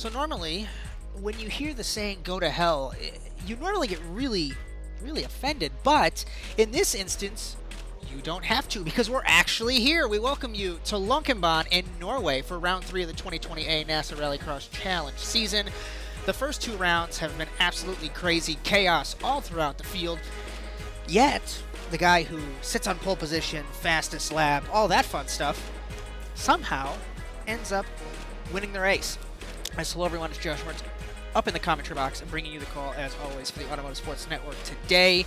So normally, when you hear the saying "go to hell," you normally get really offended. But in this instance, you don't have to, because we're actually here. We welcome you to Lønkenbaan in Norway for round 3 of the 2020 NASA RallyCross Challenge season. The first 2 rounds have been absolutely crazy chaos all throughout the field. Yet, the guy who sits on pole position, fastest lap, all that fun stuff, somehow ends up winning the race. Hello everyone, it's Josh Mertz up in the commentary box and bringing you the call as always for the Automotive Sports Network today.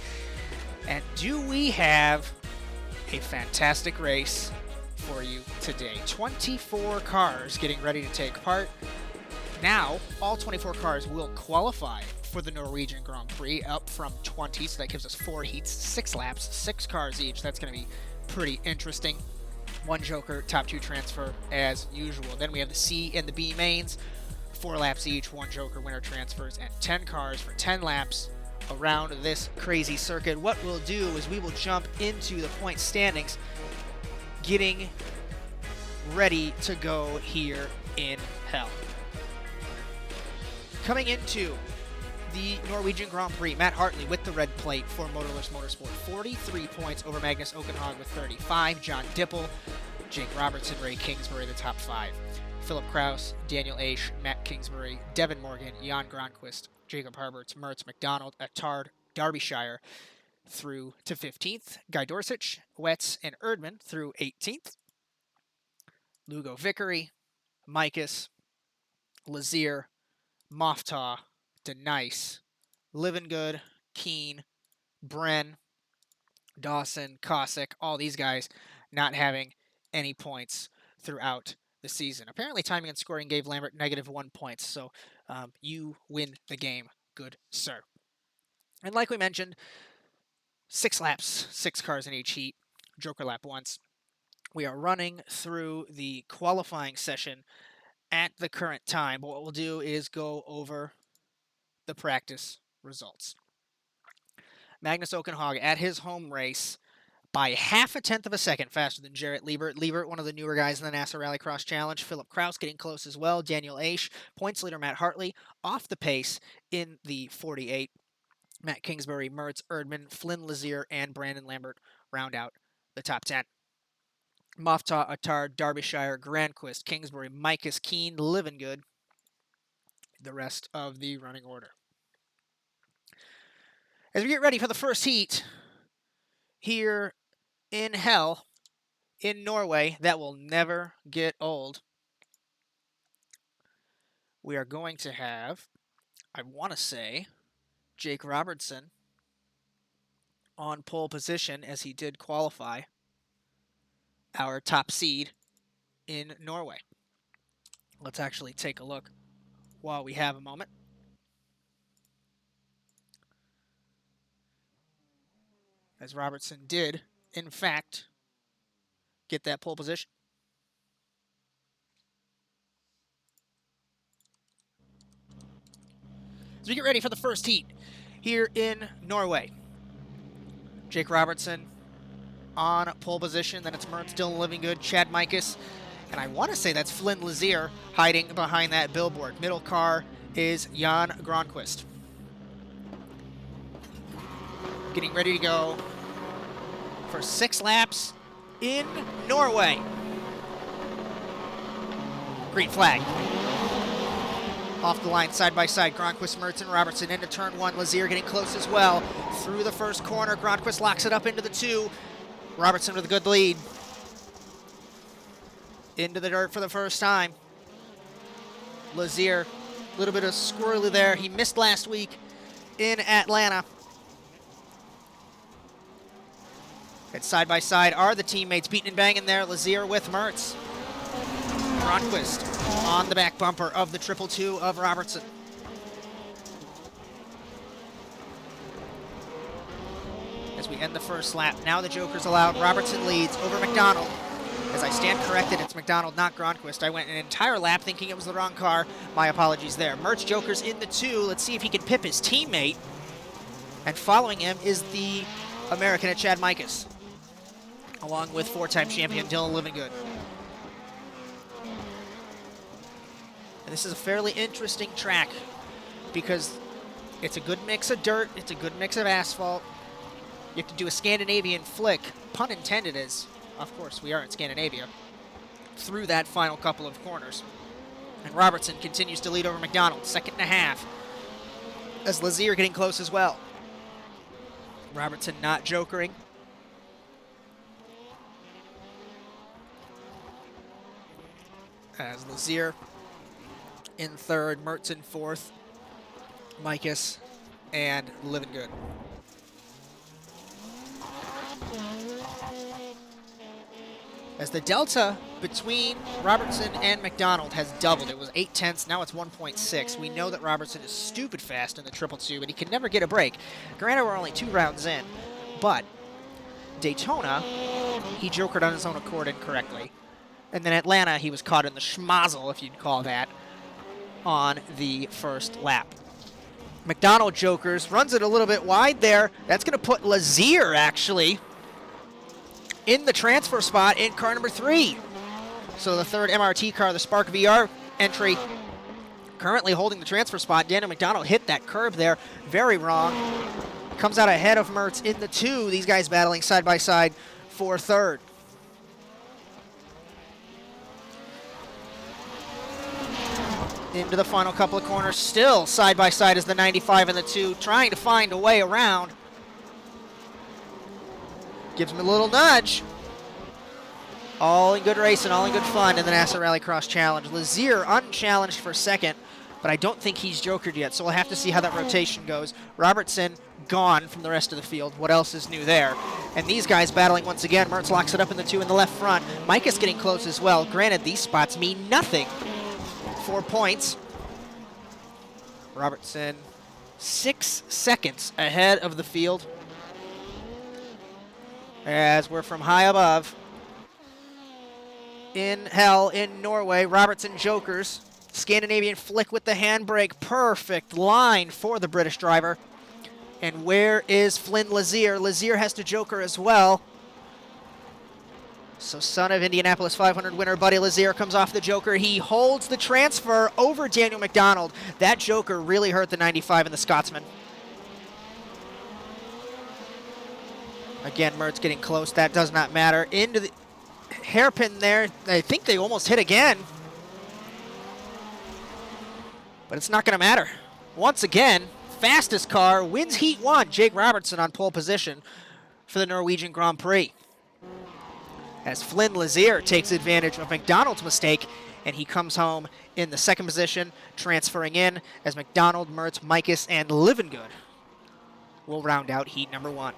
And do we have a fantastic race for you today? 24 cars getting ready to take part. Now, all 24 cars will qualify for the Norwegian Grand Prix, up from 20, so that gives us 4 heats, 6 laps, 6 cars each. That's going to be pretty interesting. 1 Joker, top 2 transfer as usual. Then we have the C and the B mains, 4 laps each, 1 Joker winner transfers, and 10 cars for 10 laps around this crazy circuit. What we'll do is we will jump into the point standings, getting ready to go here in hell. Coming into the Norwegian Grand Prix, Matt Hartley with the red plate for Motorless Motorsport, 43 points over Magnus Okkenhaug with 35. John Dipple, Jake Robertson, Ray Kingsbury, the top 5. Philip Kraus, Daniel Aish, Matt Kingsbury, Devin Morgan, Jan Gronquist, Jacob Herberts, Mertz, McDonald, Attard, Derbyshire through to 15th. Guy Dorsich, Wetz, and Erdman through 18th. Lugo Vickery, Mikas, Lazier, Moftaw, Denice, Living Good, Keen, Bren, Dawson, Cossack, all these guys not having any points throughout the season. Apparently timing and scoring gave Lambert -1 points, so you win the game, good sir. And like we mentioned, 6 laps, 6 cars in each heat, Joker lap once. We are running through the qualifying session at the current time, but what we'll do is go over the practice results. Magnus Okkenhaug at his home race by 0.5 of a second faster than Jarrett Liebert. Liebert, one of the newer guys in the NASA RallyCross Challenge. Philip Kraus getting close as well. Daniel Aish, points leader Matt Hartley, off the pace in the 48. Matt Kingsbury, Mertz, Erdman, Flynn Lazier, and Brandon Lambert round out the top 10. Moftaw, Attard, Derbyshire, Granquist, Kingsbury, Mikas, Keen, Living Good, the rest of the running order. As we get ready for the first heat here in hell in Norway, that will never get old, we are going to have, I want to say, Jake Robertson on pole position, as he did qualify, our top seed in Norway. Let's actually take a look while we have a moment. As Robertson did, in fact, get that pole position. As we get ready for the first heat here in Norway, Jake Robertson on pole position. Then it's Mertz, Dylan Livinggood, Chad Mikas, and I want to say that's Flynn Lazier hiding behind that billboard. Middle car is Jan Gronquist. Getting ready to go for 6 laps in Norway. Green flag. Off the line, side by side, Gronquist, Mertz, and Robertson into turn 1. Lazier getting close as well. Through the first corner, Gronquist locks it up into the 2. Robertson with a good lead. Into the dirt for the first time. Lazier, a little bit of squirrely there. He missed last week in Atlanta. And side by side are the teammates beating and banging there. Lazier with Mertz. Gronquist on the back bumper of the 222 of Robertson. As we end the first lap, now the Joker's allowed. Robertson leads over McDonald. As I stand corrected, it's McDonald, not Gronquist. I went an entire lap thinking it was the wrong car. My apologies there. Mertz Joker's in the 2. Let's see if he can pip his teammate. And following him is the American at Chad Mikas, along with 4-time champion Dylan Livinggood. And This is a fairly interesting track because it's a good mix of dirt, it's a good mix of asphalt. You have to do a Scandinavian flick, pun intended, as of course we are in Scandinavia, through that final couple of corners. And Robertson continues to lead over McDonald, 2.5, as Lazier getting close as well. Robertson not jokering. As Lazier in third, Mertz in fourth, Mikas and Livingood. As the delta between Robertson and McDonald has doubled. It was 0.8, now it's 1.6. We know that Robertson is stupid fast in the 222, but he can never get a break. Granted, we're only 2 rounds in, but Daytona, he jokered on his own accord incorrectly. And then Atlanta, he was caught in the schmozzle, if you'd call that, on the first lap. McDonald jokers, runs it a little bit wide there. That's going to put Lazier, actually, in the transfer spot in car number 3. So the third MRT car, the Spark VR entry, currently holding the transfer spot. Daniel McDonald hit that curb there, very wrong. Comes out ahead of Mertz in the 2. These guys battling side by side for third. Into the final couple of corners, still side by side as the 95 and the 2, trying to find a way around. Gives him a little nudge. All in good racing, all in good fun in the NASA Rallycross Challenge. Lazier unchallenged for second, but I don't think he's jokered yet, so we'll have to see how that rotation goes. Robertson gone from the rest of the field. What else is new there? And these guys battling once again. Mertz locks it up in the 2 in the left front. Mikas getting close as well. Granted, these spots mean nothing. 4 points. Robertson 6 seconds ahead of the field. As we're from high above in hell in Norway. Robertson jokers. Scandinavian flick with the handbrake. Perfect line for the British driver. And where is Flynn Lazier? Lazier has to joker as well. So son of Indianapolis 500 winner Buddy Lazier comes off the joker. He holds the transfer over Daniel McDonald. That joker really hurt the 95 and the Scotsman. Again, Mertz getting close. That does not matter. Into the hairpin there. I think they almost hit again. But it's not going to matter. Once again, fastest car wins Heat 1. Jake Robertson on pole position for the Norwegian Grand Prix. As Flynn Lazier takes advantage of McDonald's mistake, and he comes home in the second position, transferring in as McDonald, Mertz, Mikas, and Livingood will round out heat number 1.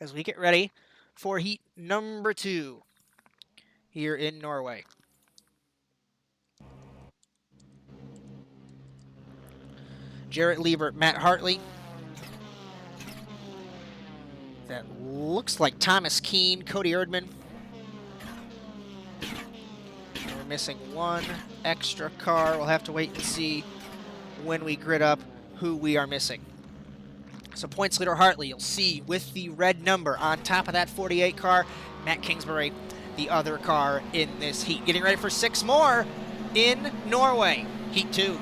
As we get ready for heat number 2 here in Norway. Jarrett Liebert, Matt Hartley. That looks like Thomas Keane, Cody Erdman. We're missing one extra car. We'll have to wait and see when we grid up who we are missing. So points leader Hartley, you'll see with the red number on top of that 48 car. Matt Kingsbury, the other car in this heat. Getting ready for 6 more in Norway, heat 2.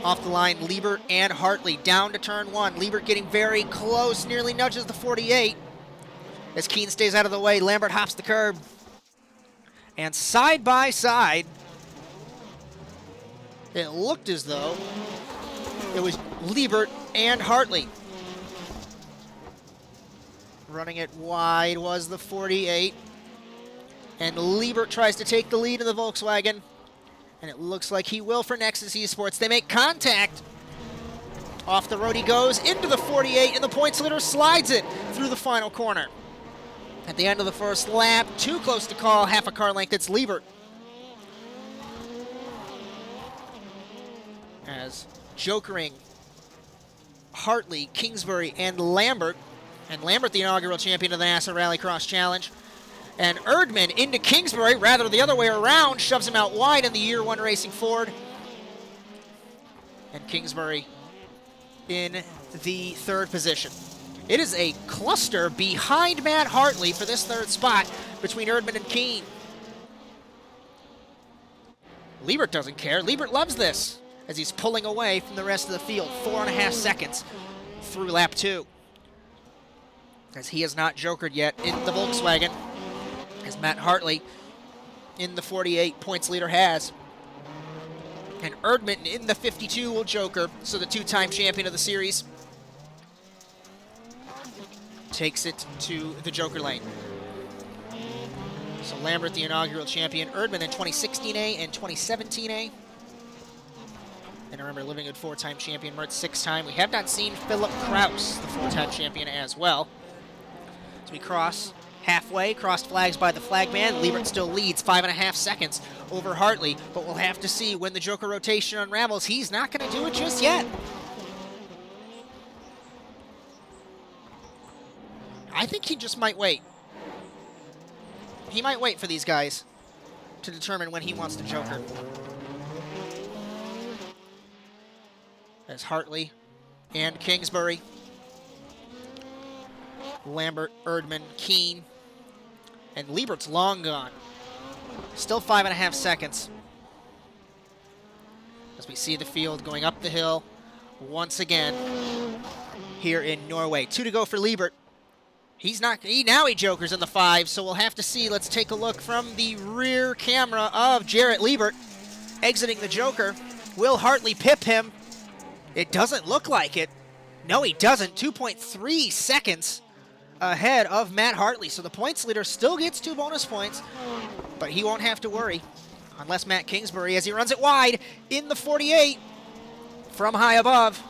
Off the line, Liebert and Hartley down to turn 1. Liebert getting very close, nearly nudges the 48. As Keane stays out of the way, Lambert hops the curb. And side by side, it looked as though it was Liebert and Hartley. Running it wide was the 48. And Liebert tries to take the lead in the Volkswagen. And it looks like he will for Nexus Esports. They make contact. Off the road he goes into the 48, and the points leader slides it through the final corner. At the end of the first lap, too close to call, half a car length, it's Liebert. As jokering Hartley, Kingsbury, and Lambert. And Lambert, the inaugural champion of the NASA Rallycross Challenge. And Erdman into Kingsbury, rather the other way around, shoves him out wide in the Year 1 Racing Ford. And Kingsbury in the third position. It is a cluster behind Matt Hartley for this third spot between Erdman and Keene. Liebert doesn't care. Liebert loves this as he's pulling away from the rest of the field. 4.5 seconds through lap 2. As he has not jokered yet in the Volkswagen, as Matt Hartley in the 48 points leader has. And Erdman in the 52 will joker, so the two-time champion of the series takes it to the joker lane. So Lambert, the inaugural champion, Erdman in 2016A and 2017A. And remember, Living Good four-time champion, Mert 6-time. We have not seen Philip Kraus, the four-time champion, as well. So we cross halfway, crossed flags by the flagman. Liebert still leads 5.5 seconds over Hartley, but we'll have to see when the joker rotation unravels. He's not going to do it just yet. I think he just might wait. He might wait for these guys to determine when he wants to joker. As Hartley and Kingsbury, Lambert, Erdman, Keene, and Liebert's long gone. Still 5.5 seconds. As we see the field going up the hill once again here in Norway. 2 to go for Liebert. Now he jokers in the 5, so we'll have to see. Let's take a look from the rear camera of Jarrett Liebert exiting the joker. Will Hartley pip him? It doesn't look like it. No, he doesn't. 2.3 seconds ahead of Matt Hartley. So the points leader still gets 2 bonus points, but he won't have to worry unless Matt Kingsbury, as he runs it wide in the 48 from high above.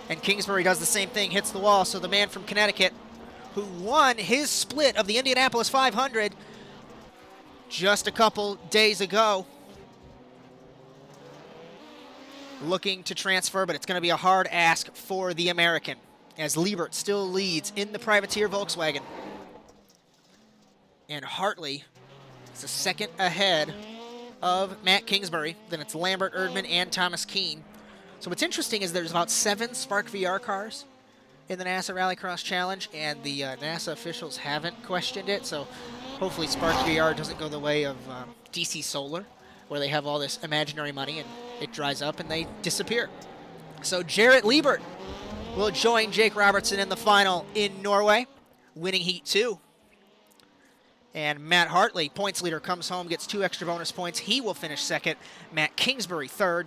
And Kingsbury does the same thing, hits the wall. So the man from Connecticut, who won his split of the Indianapolis 500 just a couple days ago, looking to transfer, but it's going to be a hard ask for the American, as Liebert still leads in the privateer Volkswagen. And Hartley is a second ahead of Matt Kingsbury. Then it's Lambert, Erdman, and Thomas Keene. So what's interesting is there's about 7 Spark VR cars in the NASA Rallycross Challenge, and the NASA officials haven't questioned it, so hopefully Spark VR doesn't go the way of DC Solar, where they have all this imaginary money and it dries up and they disappear. So Jarrett Liebert will join Jake Robertson in the final in Norway, winning Heat 2. And Matt Hartley, points leader, comes home, gets 2 extra bonus points. He will finish second. Matt Kingsbury third.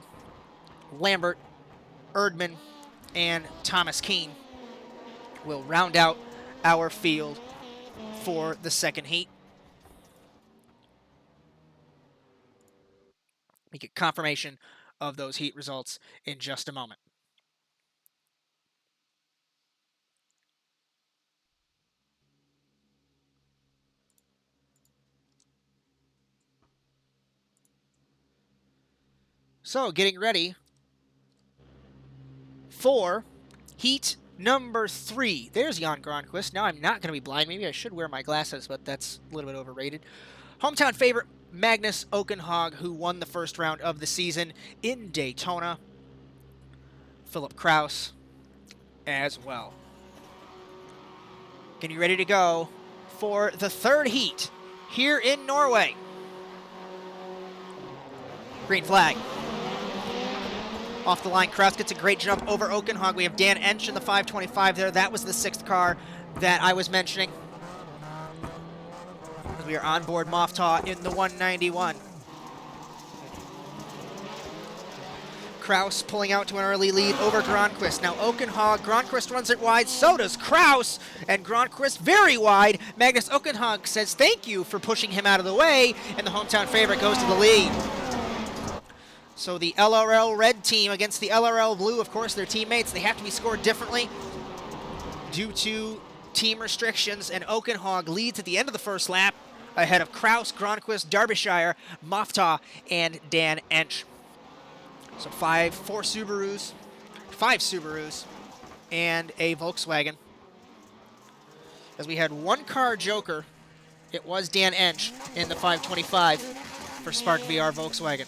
Lambert, Erdman, and Thomas Keene will round out our field for the second heat. We get confirmation of those heat results in just a moment. So, getting ready for heat number 3. There's Jan Gronquist. Now I'm not going to be blind. Maybe I should wear my glasses, but that's a little bit overrated. Hometown favorite Magnus Okkenhaug, who won the first round of the season in Daytona. Philip Kraus as well. Getting ready to go for the third heat here in Norway. Green flag. Off the line, Kraus gets a great jump over Okkenhaug. We have Dan Ench in the 525 there. That was the 6th car that I was mentioning. We are on board Moftaw in the 191. Kraus pulling out to an early lead over Gronquist. Now Okkenhaug, Gronquist runs it wide, so does Kraus, and Gronquist very wide. Magnus Okkenhaug says thank you for pushing him out of the way, and the hometown favorite goes to the lead. So the LRL red team against the LRL blue, of course, their teammates, they have to be scored differently due to team restrictions, and Okkenhaug leads at the end of the first lap ahead of Kraus, Gronquist, Derbyshire, Moftaw, and Dan Ench. So five Subarus, and a Volkswagen. As we had one car joker, it was Dan Ench in the 525 for Spark VR Volkswagen.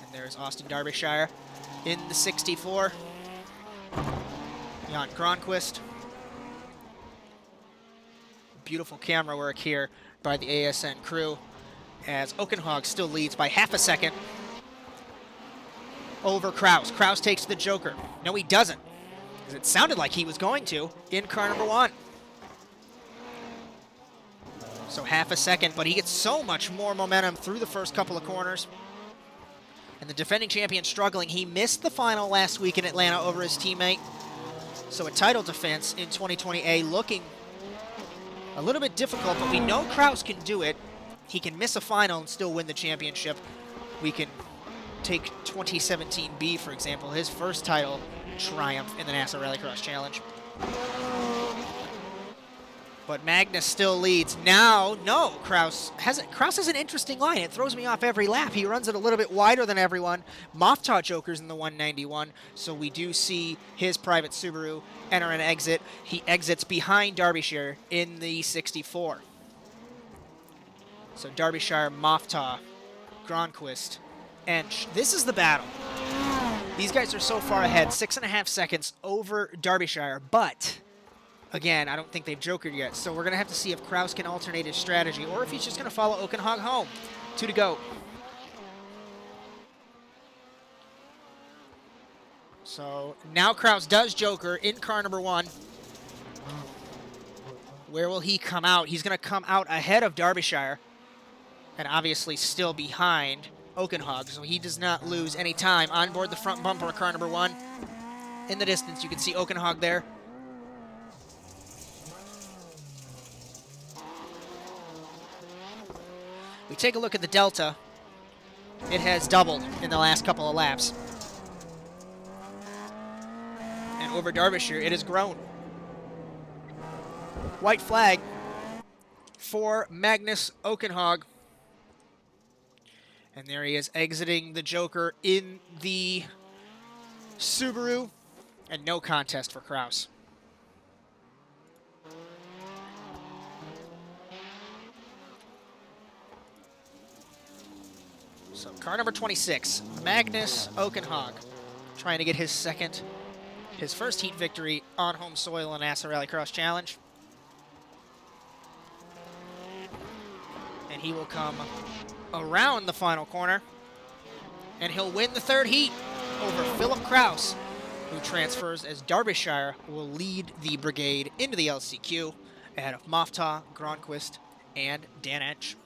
And there's Austin Derbyshire in the 64. Jan Gronquist. Beautiful camera work here by the ASN crew as Okkenhaug still leads by half a second over Kraus. Kraus takes the joker. No, he doesn't, because it sounded like he was going to in car number 1. So half a second, but he gets so much more momentum through the first couple of corners. And the defending champion struggling. He missed the final last week in Atlanta over his teammate. So a title defense in 2020A looking a little bit difficult, but we know Kraus can do it. He can miss a final and still win the championship. We can take 2017B, for example, his first title triumph in the NASA RallyCross Challenge. But Magnus still leads. Now, no, Kraus has an interesting line. It throws me off every lap. He runs it a little bit wider than everyone. Moftah Joker's in the 191, so we do see his private Subaru enter an exit. He exits behind Derbyshire in the 64. So Derbyshire, Moftah, Gronquist, Ench. This is the battle. These guys are so far ahead, 6.5 seconds over Derbyshire, but again, I don't think they've jokered yet, so we're going to have to see if Kraus can alternate his strategy or if he's just going to follow Okkenhaug home. 2 to go. So now Kraus does joker in car number 1. Where will he come out? He's going to come out ahead of Derbyshire and obviously still behind Okkenhaug, so he does not lose any time on board the front bumper of car number 1. In the distance, you can see Okkenhaug there. We take a look at the delta. It has doubled in the last couple of laps. And over Derbyshire, it has grown. White flag for Magnus Okkenhaug. And there he is exiting the joker in the Subaru. And no contest for Kraus. So car number 26, Magnus Okkenhaug, trying to get his first heat victory on home soil in NASA RallyCross Challenge. And he will come around the final corner, and he'll win the 3rd heat over Philip Kraus, who transfers as Derbyshire will lead the brigade into the LCQ ahead of Moftah, Gronquist, and Dan Ench.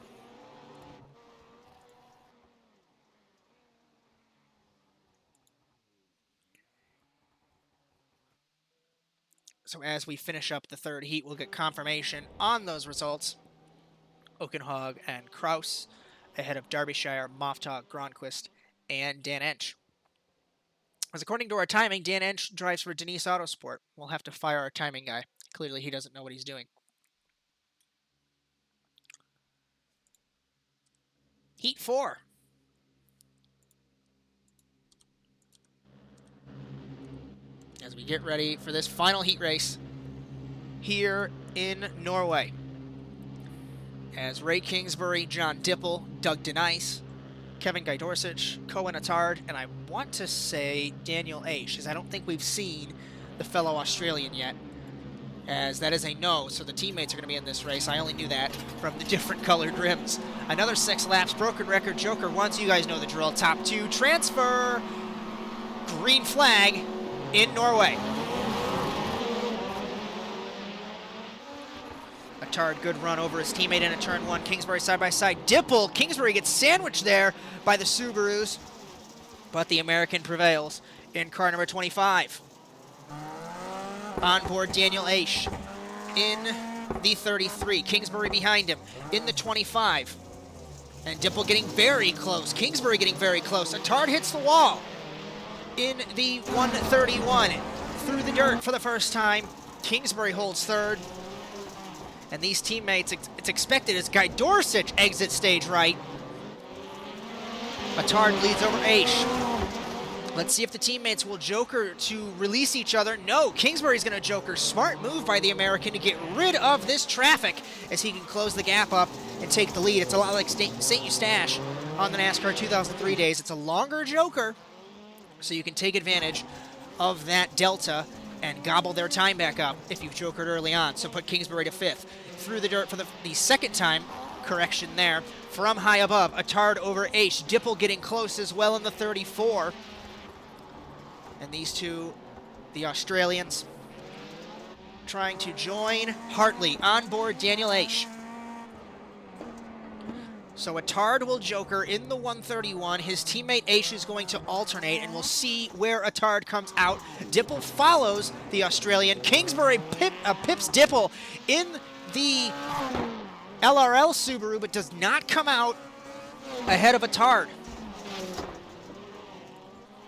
So as we finish up the 3rd heat, we'll get confirmation on those results. Okkenhaug and Kraus ahead of Derbyshire, Moftah, Gronquist, and Dan Ench. As according to our timing, Dan Ench drives for Denise Autosport. We'll have to fire our timing guy. Clearly he doesn't know what he's doing. Heat 4. As we get ready for this final heat race here in Norway. As Ray Kingsbury, John Dipple, Doug Denice, Kevin Guy Dorsich, Cohen Attard, and I want to say Daniel Aish, because I don't think we've seen the fellow Australian yet, as that is a no, so the teammates are going to be in this race. I only knew that from the different colored rims. Another 6 laps, broken record, joker once. You guys know the drill. Top 2, transfer, green flag in Norway. Attard, good run over his teammate in a turn 1. Kingsbury side by side. Dipple, Kingsbury gets sandwiched there by the Subarus, but the American prevails in car number 25. On board Daniel Aish in the 33. Kingsbury behind him in the 25. And Dipple getting very close. Kingsbury getting very close. Attard hits the wall in the 131. Through the dirt for the first time. Kingsbury holds 3rd. And these teammates, it's expected as Guy Dorsich exits stage right. Attard leads over Aish. Let's see if the teammates will joker to release each other. No, Kingsbury's going to joker. Smart move by the American to get rid of this traffic as he can close the gap up and take the lead. It's a lot like St. Eustache on the NASCAR 2003 days. It's a longer joker, so you can take advantage of that delta and gobble their time back up if you've jokered early on. So put Kingsbury to 5th. Through the dirt for the second time. Correction there. From high above, Attard over Aish. Dipple getting close as well in the 34. And these two, the Australians, trying to join Hartley on board Daniel Aish. So Attard will joker in the 131. His teammate Aish is going to alternate, and we'll see where Attard comes out. Dipple follows the Australian. Kingsbury pips Dipple in the LRL Subaru, but does not come out ahead of Attard.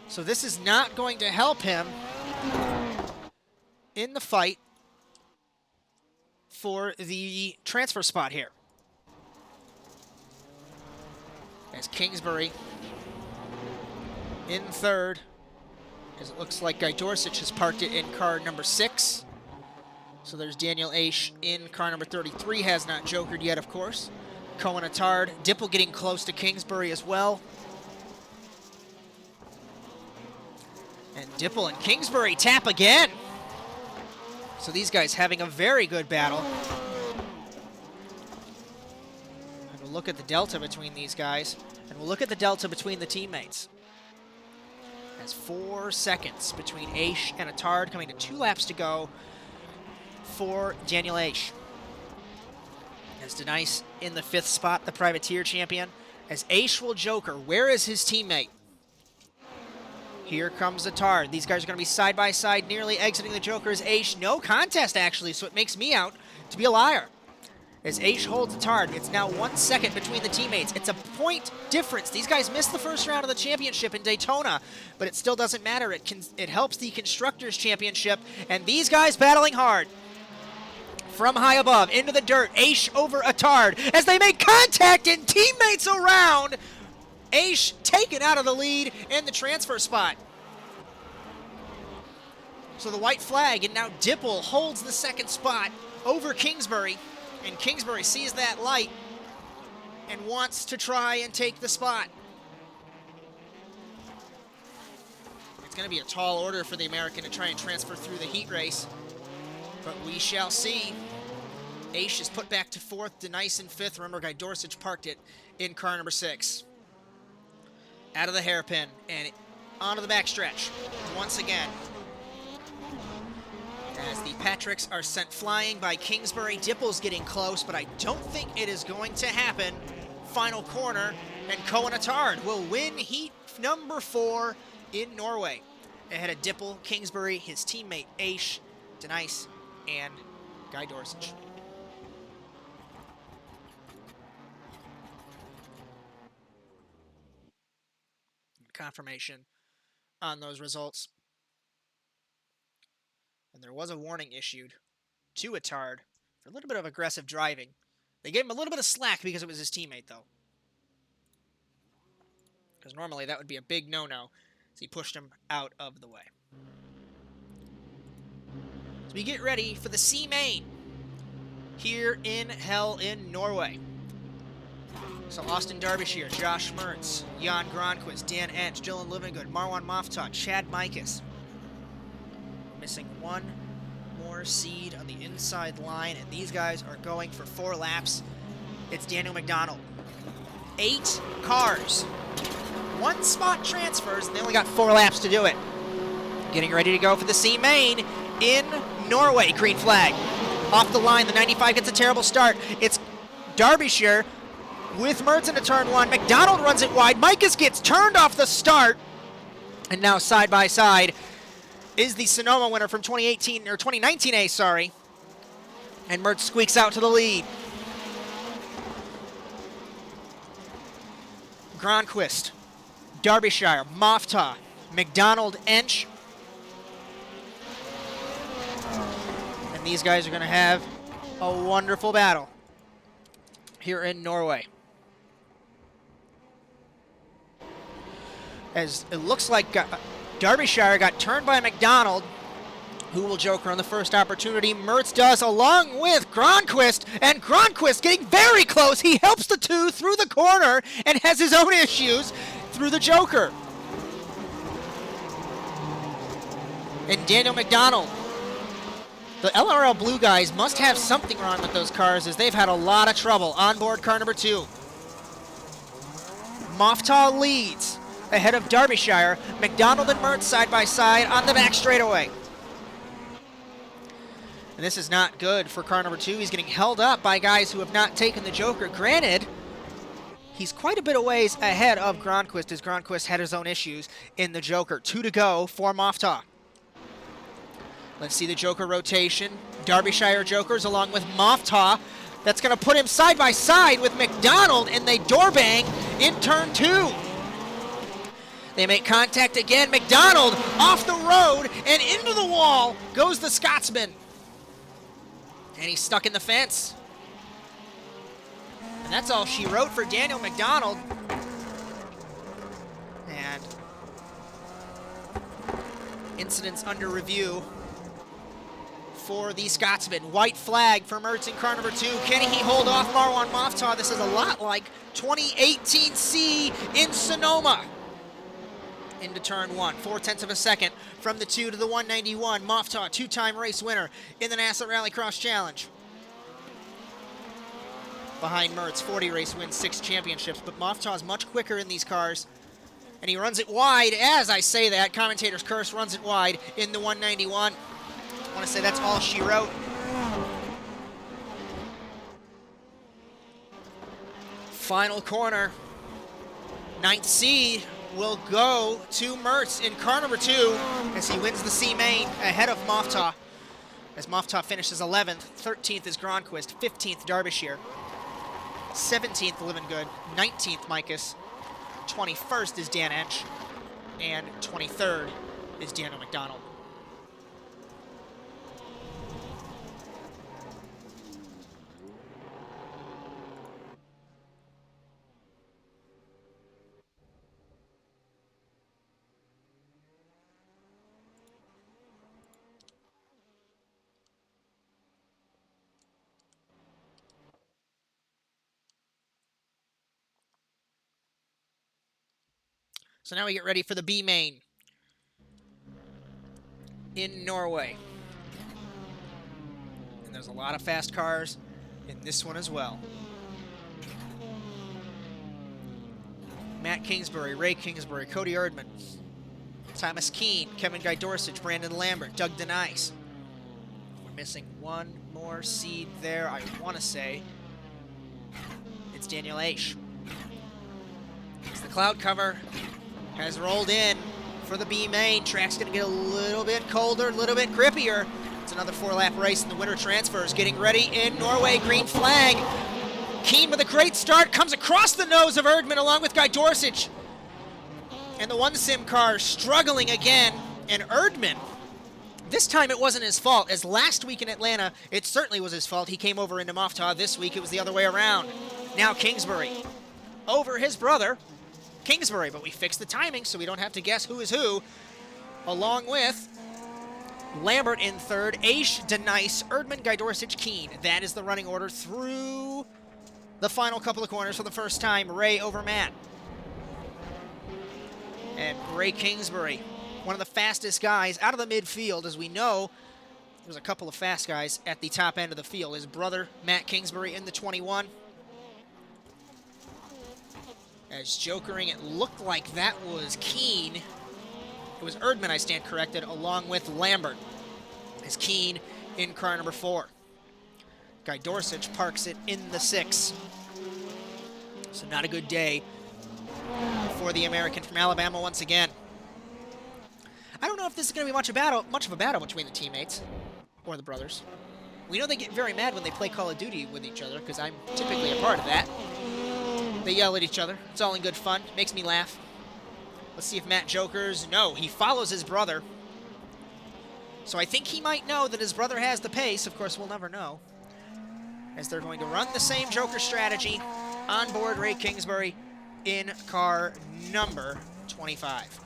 So this is not going to help him in the fight for the transfer spot here. As Kingsbury in 3rd, as it looks like Guy Dorsich has parked it in car number 6. So there's Daniel Aish in car number 33, has not jokered yet, of course. Cohen Attard, Dipple getting close to Kingsbury as well. And Dipple and Kingsbury tap again. So these guys having a very good battle. And we'll look at the delta between these guys. And we'll look at the delta between the teammates. That's 4 seconds between Aish and Attard, coming to 2 laps to go for Daniel Aish. As Denice in the 5th spot, the privateer champion. As Aish will joker, where is his teammate? Here comes Attard. These guys are going to be side by side, nearly exiting the joker as Aish. No contest, actually, so it makes me out to be a liar. As Aish holds Attard, it's now 1 second between the teammates. It's a point difference. These guys missed the first round of the championship in Daytona, but it still doesn't matter. It helps the Constructors' Championship, and these guys battling hard. From high above, into the dirt, Aish over Attard as they make contact and teammates around. Aish taken out of the lead in the transfer spot. So the white flag, and now Dipple holds the 2nd spot over Kingsbury, and Kingsbury sees that light and wants to try and take the spot. It's going to be a tall order for the American to try and transfer through the heat race, but we shall see. Aish is put back to 4th, Denice in 5th. Remember, Guy Dorsich parked it in car number 6. Out of the hairpin and onto the backstretch once again. As the Patricks are sent flying by Kingsbury, Dipple's getting close, but I don't think it is going to happen. Final corner, and Cohen Attard will win heat number 4 in Norway. Ahead of Dipple, Kingsbury, his teammate Aish, Denice, and Guy Dorsich. Confirmation on those results. And there was a warning issued to Attard for a little bit of aggressive driving. They gave him a little bit of slack because it was his teammate, though. Because normally that would be a big no-no, so he pushed him out of the way. So we get ready for the C-Main here in Hell in Norway. So Austin Derbyshire, Josh Mertz, Jan Gronquist, Dan Ench, Dylan Livingood, Marwan Moftah, Chad Mikas. Missing one more seed on the inside line, and these guys are going for 4 laps. It's Daniel McDonald. 8 cars. 1 spot transfers, and they only got 4 laps to do it. Getting ready to go for the C-Main in Norway. Green flag. Off the line, the 95 gets a terrible start. It's Derbyshire with Mertz into turn 1. McDonald runs it wide. Mikas gets turned off the start. And now side by side is the Sonoma winner from 2018 or 2019A, sorry. And Mertz squeaks out to the lead. Gronquist, Derbyshire, Moftah, McDonald, Ench. And these guys are going to have a wonderful battle here in Norway. As it looks like Derbyshire got turned by McDonald, who will joker on the first opportunity. Mertz does, along with Gronquist, and Gronquist getting very close. He helps the two through the corner and has his own issues through the joker. And Daniel McDonald. The LRL Blue guys must have something wrong with those cars, as they've had a lot of trouble on board car number 2. Moftaw leads ahead of Derbyshire. McDonald and Mertz side by side on the back straightaway. And this is not good for car number 2. He's getting held up by guys who have not taken the joker. Granted, he's quite a bit of ways ahead of Gronquist, as Gronquist had his own issues in the joker. 2 to go for Moftaw. Let's see the joker rotation. Derbyshire jokers along with Moftaw. That's going to put him side by side with McDonald, and they door bang in turn 2. They make contact again. McDonald off the road and into the wall goes the Scotsman. And he's stuck in the fence. And that's all she wrote for Daniel McDonald. And incidents under review for the Scotsman. White flag for Mertz in car number 2. Can he hold off Marwan Moftaw? This is a lot like 2018 C in Sonoma. Into turn 1, 4/10 of a second from the 2 to the 191. Moftaw, 2-time race winner in the NASA RallyCross Challenge. Behind Mertz, 40 race wins, 6 championships, but Moftaw's much quicker in these cars. And he runs it wide. As I say that, commentator's curse, runs it wide in the 191. I want to say that's all she wrote. Final corner. 9th seed will go to Mertz in car number 2 as he wins the C main ahead of Moftaw. As Moftaw finishes 11th, 13th is Gronquist, 15th Derbyshire, 17th Living Good, 19th Micus, 21st is Dan Ench, and 23rd is Daniel McDonald. So now we get ready for the B main in Norway. And there's a lot of fast cars in this one as well. Matt Kingsbury, Ray Kingsbury, Cody Erdman, Thomas Keane, Kevin Guy Dorsich, Brandon Lambert, Doug Denice. We're missing one more seed there, I want to say. It's Daniel Aish. It's the cloud cover. Has rolled in for the B main. Track's going to get a little bit colder, a little bit grippier. It's another 4-lap race in the winter transfers. Getting ready in Norway, green flag. Keane with a great start, comes across the nose of Erdman along with Guy Dorsich. And the one sim car struggling again. And Erdman, this time it wasn't his fault. As last week in Atlanta, it certainly was his fault. He came over into Moftaw. This week it was the other way around. Now Kingsbury over his brother, Kingsbury, but we fixed the timing so we don't have to guess who is who, along with Lambert in 3rd, Aish, Denice, Erdman, Guy Dorsich, Keane. That is the running order through the final couple of corners for the first time. Ray over Matt. And Ray Kingsbury, one of the fastest guys out of the midfield. As we know, there's a couple of fast guys at the top end of the field. His brother, Matt Kingsbury, in the 21. As jokering, it looked like that was Keane. It was Erdman, I stand corrected, along with Lambert. As Keane in car number 4. Guy Dorsich parks it in the 6. So not a good day for the American from Alabama once again. I don't know if this is going to be much of a battle between the teammates or the brothers. We know they get very mad when they play Call of Duty with each other, because I'm typically a part of that. They yell at each other. It's all in good fun. Makes me laugh. Let's see if Matt jokers. No, he follows his brother. So I think he might know that his brother has the pace. Of course, we'll never know. as they're going to run the same Joker strategy on board Ray Kingsbury in car number 25.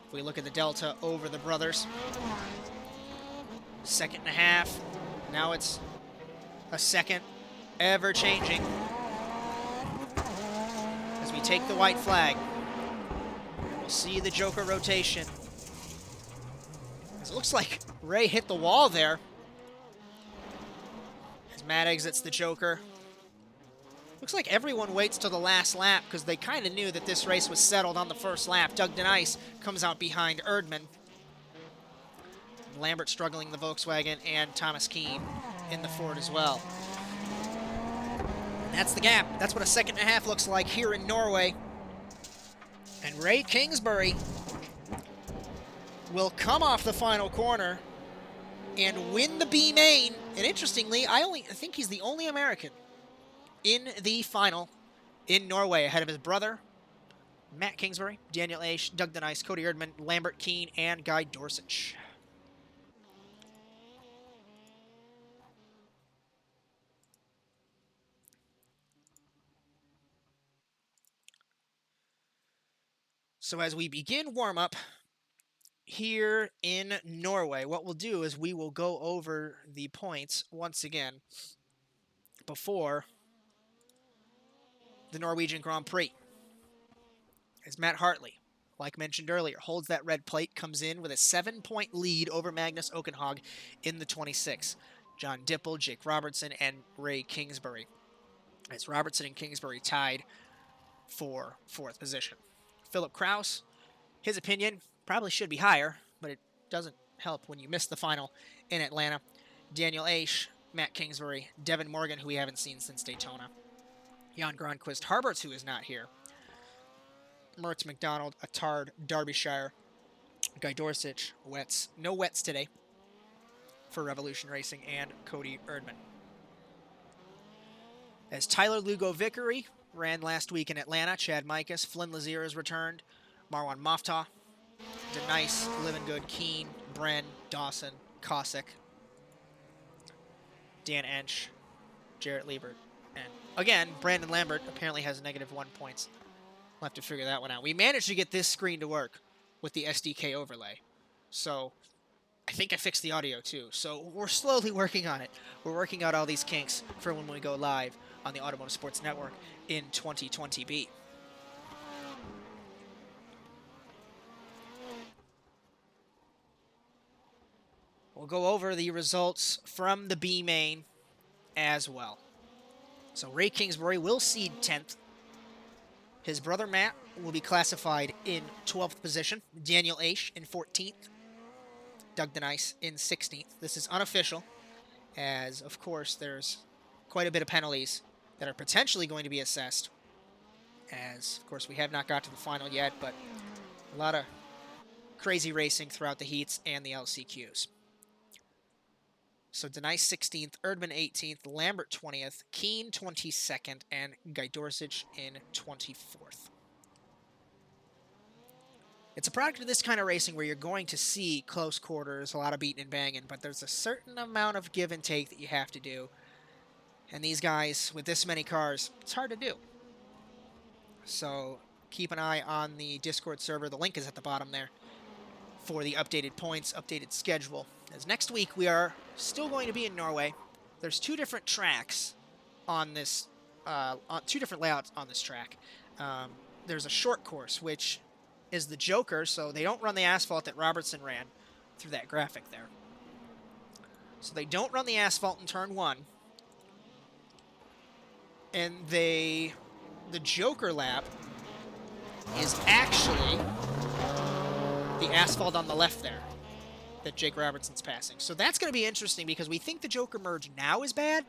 If we look at the delta over the brothers, 2.5 seconds. Now it's a second, ever changing. As we take the white flag, we'll see the Joker rotation. As it looks like Ray hit the wall there. As Matt exits the Joker. Looks like everyone waits till the last lap because they kind of knew that this race was settled on the first lap. Doug DeNice comes out behind Erdman. Lambert struggling in the Volkswagen, and Thomas Keene in the Ford as well. And that's the gap. That's what a 2.5 seconds looks like here in Norway. And Ray Kingsbury will come off the final corner and win the B main. And interestingly, I think he's the only American in the final in Norway, ahead of his brother, Matt Kingsbury, Daniel Aish, Doug DeNice, Cody Erdman, Lambert Keene, and Guy Dorsich. So as we begin warm-up here in Norway, what we'll do is we will go over the points once again before the Norwegian Grand Prix. As Matt Hartley, like mentioned earlier, holds that red plate, comes in with a 7-point lead over Magnus Okkenhaug in the 26. John Dipple, Jake Robertson, and Ray Kingsbury. As Robertson and Kingsbury tied for 4th position. Philip Kraus, his opinion probably should be higher, but it doesn't help when you miss the final in Atlanta. Daniel Aish, Matt Kingsbury, Devin Morgan, who we haven't seen since Daytona. Jan Gronquist Harberts, who is not here. Mertz McDonald, Attard, Derbyshire, Guy Dorsich, Wets. No Wets today for Revolution Racing, and Cody Erdman. As Tyler Lugo Vickery ran last week in Atlanta, Chad Mikas, Flynn Lazier has returned, Marwan Moftah, DeNice, Livengood, Keene, Bren, Dawson, Cossack, Dan Ench, Jarrett Liebert, and again, Brandon Lambert apparently has -1 points. We'll have to figure that one out. We managed to get this screen to work with the SDK overlay. So I think I fixed the audio too. So we're slowly working on it. We're working out all these kinks for when we go live on the Automotive Sports Network in 2020B. We'll go over the results from the B main as well. So Ray Kingsbury will seed 10th. His brother Matt will be classified in 12th position. Daniel Aish in 14th. Doug DeNice in 16th. This is unofficial, as of course there's quite a bit of penalties that are potentially going to be assessed. As of course we have not got to the final yet, but a lot of crazy racing throughout the heats and the LCQs. So DeNice 16th, Erdman 18th, Lambert 20th, Keene 22nd, and Guy Dorsich in 24th. It's a product of this kind of racing where you're going to see close quarters, a lot of beating and banging, but there's a certain amount of give and take that you have to do. And these guys, with this many cars, it's hard to do. So keep an eye on the Discord server. The link is at the bottom there for the updated points, updated schedule. As next week we are still going to be in Norway. There's 2 different tracks on this, 2 different layouts on this track. There's a short course, which is the Joker, so they don't run the asphalt that Robertson ran through that graphic there. So they don't run the asphalt in turn 1. And the Joker lap is actually the asphalt on the left there that Jake Robertson's passing. So that's going to be interesting because we think the Joker merge now is bad.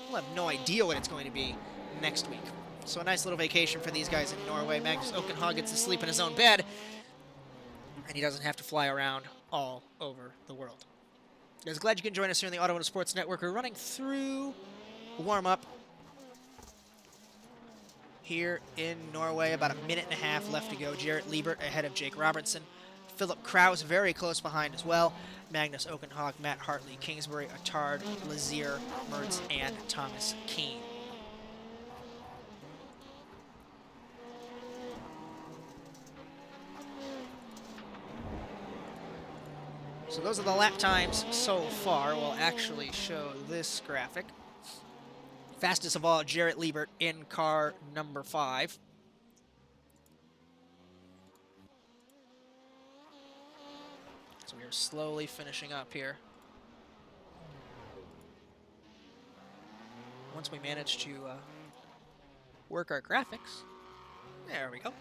We'll have no idea what it's going to be next week. So a nice little vacation for these guys in Norway. Magnus Okkenhaug gets to sleep in his own bed, and he doesn't have to fly around all over the world. I was glad you can join us here on the Automotive Sports Network. We're running through warm-up here in Norway. About 1.5 minutes left to go. Jarrett Liebert ahead of Jake Robertson. Philip Kraus very close behind as well. Magnus Okkenhaug, Matt Hartley, Kingsbury, Attard, Lazier, Mertz, and Thomas Keene. So those are the lap times so far. We'll actually show this graphic. Fastest of all, Jarrett Liebert in car number 5. So we are slowly finishing up here. Once we manage to work our graphics. There we go.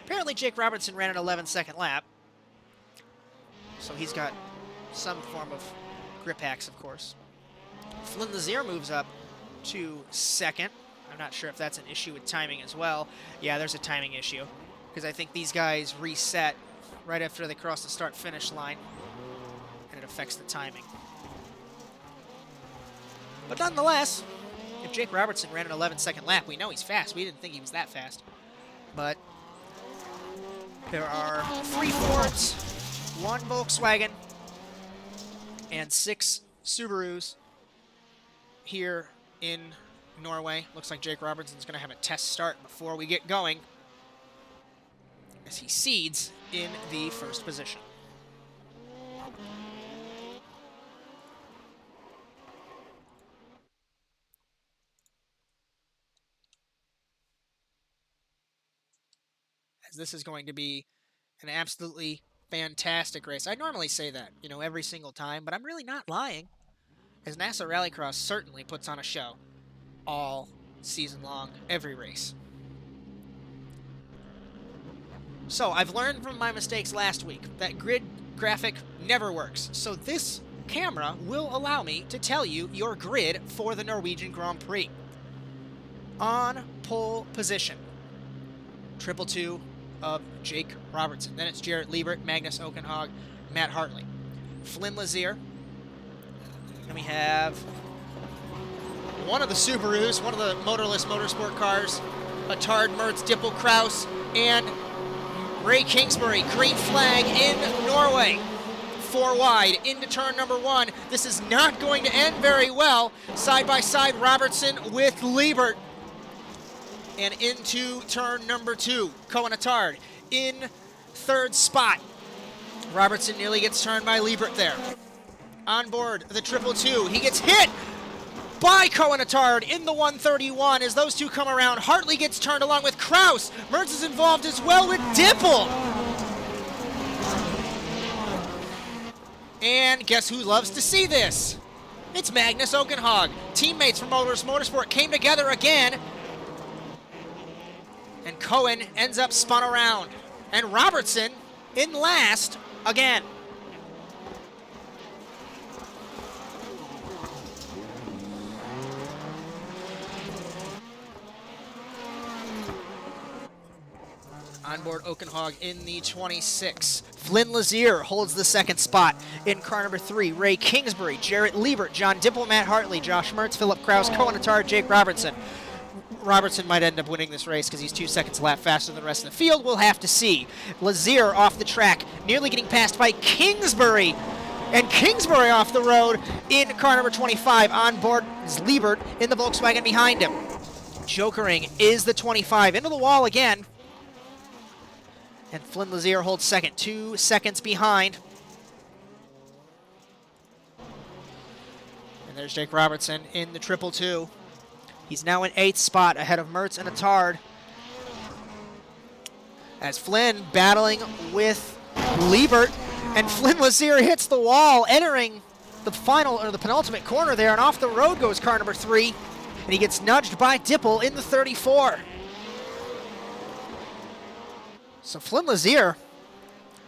Apparently Jake Robertson ran an 11-second lap. So he's got some form of grip hacks, of course. Flynn Lazier moves up to 2nd. I'm not sure if that's an issue with timing as well. Yeah, there's a timing issue, because I think these guys reset right after they cross the start-finish line, and it affects the timing. But nonetheless, if Jake Robertson ran an 11-second lap, we know he's fast. We didn't think he was that fast. But there are 3 Fords, 1 Volkswagen, and 6 Subarus here in Norway. Looks like Jake Robertson's going to have a test start before we get going, as he seeds in the 1st position. As this is going to be an absolutely fantastic race. I normally say that, you know, every single time, but I'm really not lying, as NASA RallyCross certainly puts on a show all season long, every race. So I've learned from my mistakes last week that grid graphic never works. So this camera will allow me to tell you your grid for the Norwegian Grand Prix. On pole position, 222 of Jake Robertson. Then it's Jarrett Liebert, Magnus Okkenhaug, Matt Hartley. Flynn Lazier. And we have one of the Subarus, one of the motorless motorsport cars, Attard, Mertz, Dipple, Kraus, and Ray Kingsbury. Green flag in Norway. 4 wide into turn number 1. This is not going to end very well. Side by side, Robertson with Liebert. And into turn number 2, Cohen Attard in 3rd spot. Robertson nearly gets turned by Liebert there. On board the 222, he gets hit by Cohen Attard in the 131 as those two come around. Hartley gets turned along with Kraus. Mertz is involved as well with Dipple. And guess who loves to see this? It's Magnus Okkenhaug. Teammates from Automotive Motorsport came together again, and Cohen ends up spun around. And Robertson in last again. Onboard Okkenhaug in the 26. Flynn Lazier holds the 2nd spot. In car number 3, Ray Kingsbury, Jarrett Liebert, John Dipple, Matt Hartley, Josh Mertz, Philip Kraus, Cohen Attard, Jake Robertson. Robertson might end up winning this race because he's 2 seconds a lap faster than the rest of the field. We'll have to see. Lazier off the track, nearly getting passed by Kingsbury. And Kingsbury off the road in car number 25. On board is Liebert in the Volkswagen behind him. Jokering is the 25. Into the wall again. And Flynn Lazier holds 2nd, 2 seconds behind. And there's Jake Robertson in the 222. He's now in 8th spot ahead of Mertz and Attard. As Flynn battling with Liebert, and Flynn Lazier hits the wall, entering the final or the penultimate corner there, and off the road goes car number 3, and he gets nudged by Dipple in the 34. So Flynn Lazier,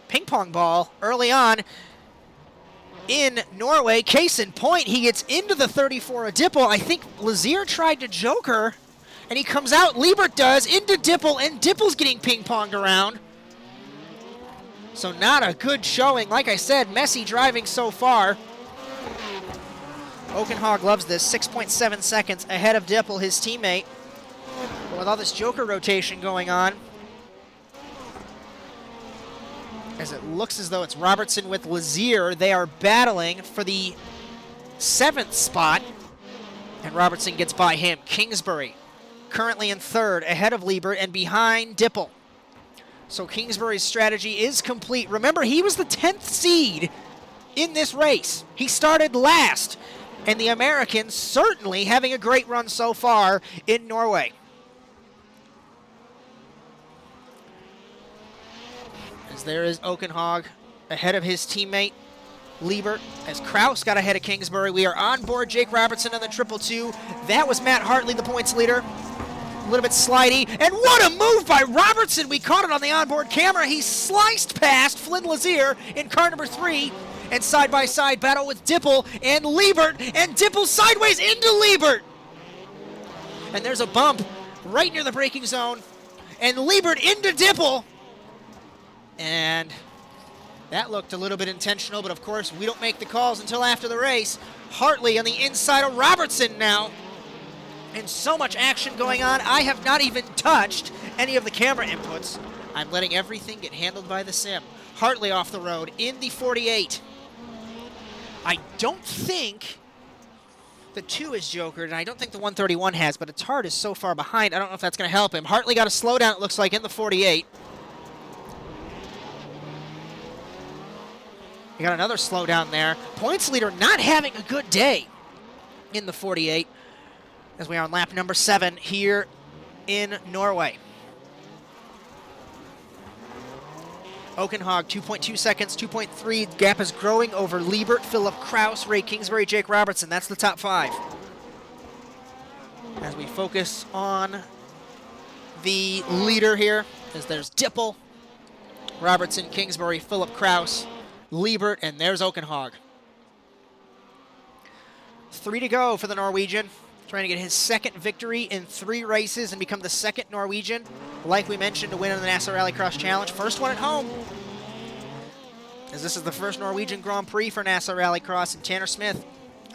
ping pong ball early on in Norway. Case in point, he gets into the 34 of Dipple. I think Lazier tried to joker, and he comes out, Liebert does, into Dipple, and Dipple's getting ping-ponged around. So not a good showing. Like I said, messy driving so far. Okkenhaug loves this, 6.7 seconds ahead of Dipple, his teammate. But with all this joker rotation going on, as it looks as though it's Robertson with Lazier. They are battling for the 7th spot, and Robertson gets by him. Kingsbury currently in 3rd, ahead of Liebert and behind Dipple. So Kingsbury's strategy is complete. Remember, he was the 10th seed in this race. He started last, and the Americans certainly having a great run so far in Norway. As there is Okkenhaug ahead of his teammate Liebert, as Kraus got ahead of Kingsbury. We are on board Jake Robertson on the 222. That was Matt Hartley, the points leader. A little bit slidey, and what a move by Robertson. We caught it on the onboard camera. He sliced past Flynn Lazier in car number 3, and side-by-side battle with Dipple and Liebert, and Dipple sideways into Liebert. And there's a bump right near the braking zone, and Liebert into Dipple. And that looked a little bit intentional, but of course we don't make the calls until after the race. Hartley on the inside of Robertson now. And so much action going on, I have not even touched any of the camera inputs. I'm letting everything get handled by the sim. Hartley off the road in the 48. I don't think the 2 is jokered, and I don't think the 131 has, but Attard is so far behind, I don't know if that's going to help him. Hartley got a slowdown, it looks like, in the 48. He got another slowdown there. Points leader not having a good day in the 48, as we are on lap number 7 here in Norway. Okkenhaug, 2.2 seconds, 2.3. Gap is growing over Liebert, Philip Kraus, Ray Kingsbury, Jake Robertson. That's the top 5. As we focus on the leader here, as there's Dipple, Robertson, Kingsbury, Philip Kraus, Liebert, and there's Okkenhaug. 3 to go for the Norwegian. Trying to get his 2nd victory in 3 races and become the 2nd Norwegian, like we mentioned, to win in the NASA RallyCross Challenge. First one at home, as this is the first Norwegian Grand Prix for NASA RallyCross, and Tanner Smith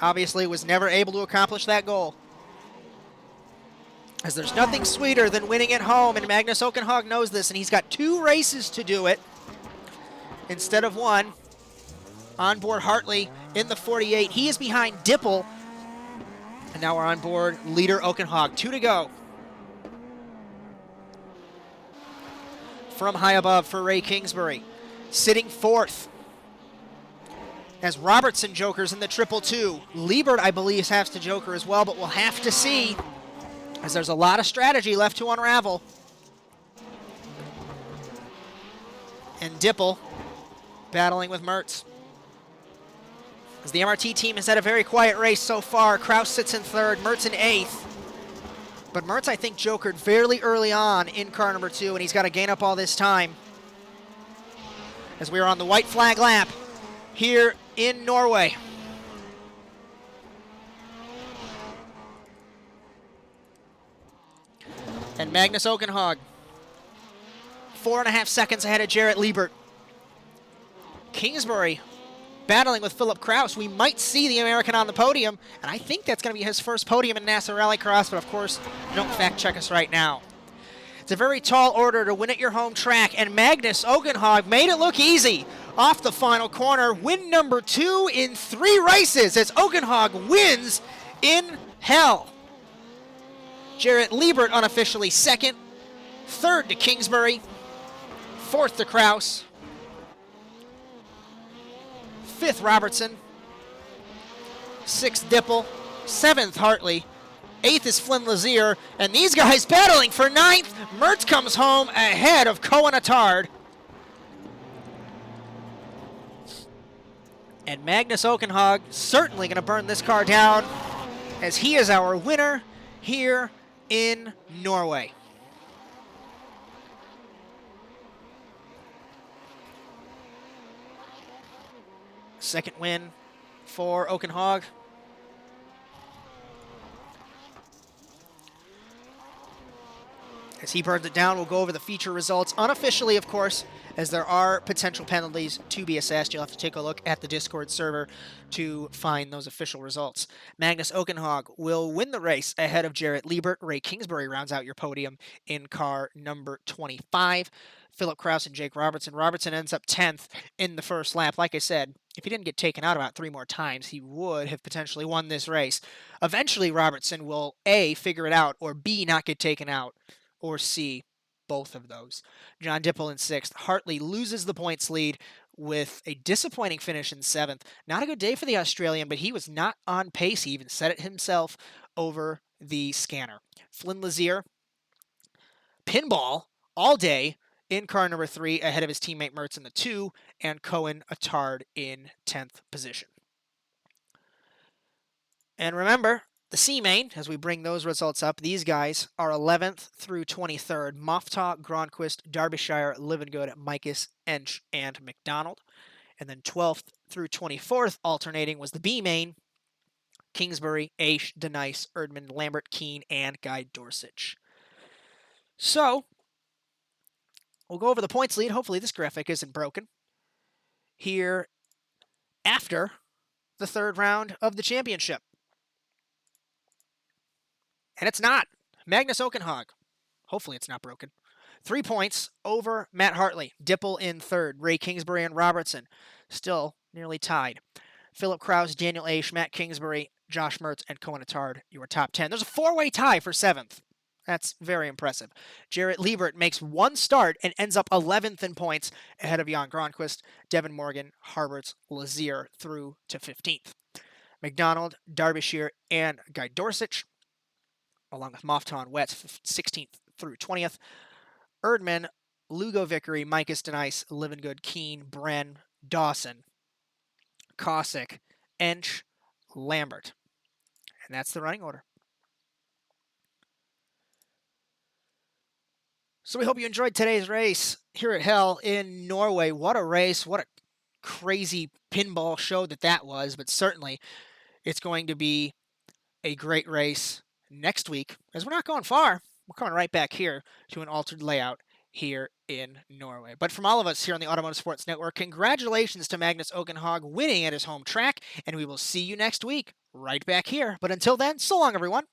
obviously was never able to accomplish that goal. As there's nothing sweeter than winning at home, and Magnus Okkenhaug knows this, and he's got 2 races to do it instead of 1. On board Hartley in the 48. He is behind Dipple. And now we're on board leader Okkenhaug. 2 to go. From high above for Ray Kingsbury. Sitting 4th. As Robertson jokers in the 222. Liebert, I believe, has to joker as well, but we'll have to see, as there's a lot of strategy left to unravel. And Dipple battling with Mertz. As the MRT team has had a very quiet race so far. Kraus sits in 3rd, Mertz in 8th. But Mertz, I think, jokered fairly early on in car number 2, and he's got to gain up all this time. As we are on the white flag lap here in Norway. And Magnus Okkenhaug, 4.5 seconds ahead of Jarrett Liebert. Kingsbury battling with Philip Kraus. We might see the American on the podium, and I think that's going to be his first podium in NASA RallyCross, but of course, don't fact check us right now. It's a very tall order to win at your home track, and Magnus Okkenhaug made it look easy off the final corner. Win number 2 in 3 races as Okkenhaug wins in hell. Jarrett Liebert unofficially 2nd, 3rd to Kingsbury, 4th to Kraus, 5th Robertson, 6th Dipple, 7th Hartley, 8th is Flynn Lazier, and these guys battling for 9th. Mertz comes home ahead of Cohen Attard. And Magnus Okkenhaug certainly going to burn this car down, as he is our winner here in Norway. Second win for Okkenhaug. As he burns it down, we'll go over the feature results unofficially, of course, as there are potential penalties to be assessed. You'll have to take a look at the Discord server to find those official results. Magnus Okkenhaug will win the race ahead of Jarrett Liebert. Ray Kingsbury rounds out your podium in car number 25. Philip Kraus and Jake Robertson. Robertson ends up 10th in the first lap. Like I said, if he didn't get taken out about 3 more times, he would have potentially won this race. Eventually, Robertson will A, figure it out, or B, not get taken out, or C, both of those. John Dipple in 6th. Hartley loses the points lead with a disappointing finish in 7th. Not a good day for the Australian, but he was not on pace. He even said it himself over the scanner. Flynn Lazier, pinball all day in car number 3 ahead of his teammate Mertz in the 2, and Cohen Attard in 10th position. And remember, the C-Main, as we bring those results up, these guys are 11th through 23rd. Moftah, Gronquist, Derbyshire, Livengood, Mikus, Ench, and McDonald. And then 12th through 24th, alternating, was the B-Main, Kingsbury, Aish, Denice, Erdman, Lambert, Keene, and Guy Dorsich. So, we'll go over the points lead. Hopefully this graphic isn't broken. Here after the third round of the championship. And it's not. Magnus Okkenhaug. Hopefully it's not broken. 3 points over Matt Hartley. Dipple in 3rd. Ray Kingsbury and Robertson still nearly tied. Philip Kraus, Daniel Aish, Matt Kingsbury, Josh Mertz, and Cohen Attard, your top 10. There's a 4-way tie for 7th. That's very impressive. Jarrett Liebert makes one start and ends up 11th in points ahead of Jan Gronquist, Devin Morgan, Harberts, Lazier through to 15th. McDonald, Derbyshire, and Guy Dorsich, along with Moftah and Wetz, 16th through 20th. Erdman, Lugo Vickery, Mikus Denice, Livengood, Keene, Bren, Dawson, Cossack, Ench, Lambert. And that's the running order. So we hope you enjoyed today's race here at Hell in Norway. What a race. What a crazy pinball show that was. But certainly it's going to be a great race next week, as we're not going far. We're coming right back here to an altered layout here in Norway. But from all of us here on the Automotive Sports Network, congratulations to Magnus Okkenhaug winning at his home track, and we will see you next week right back here. But until then, so long, everyone.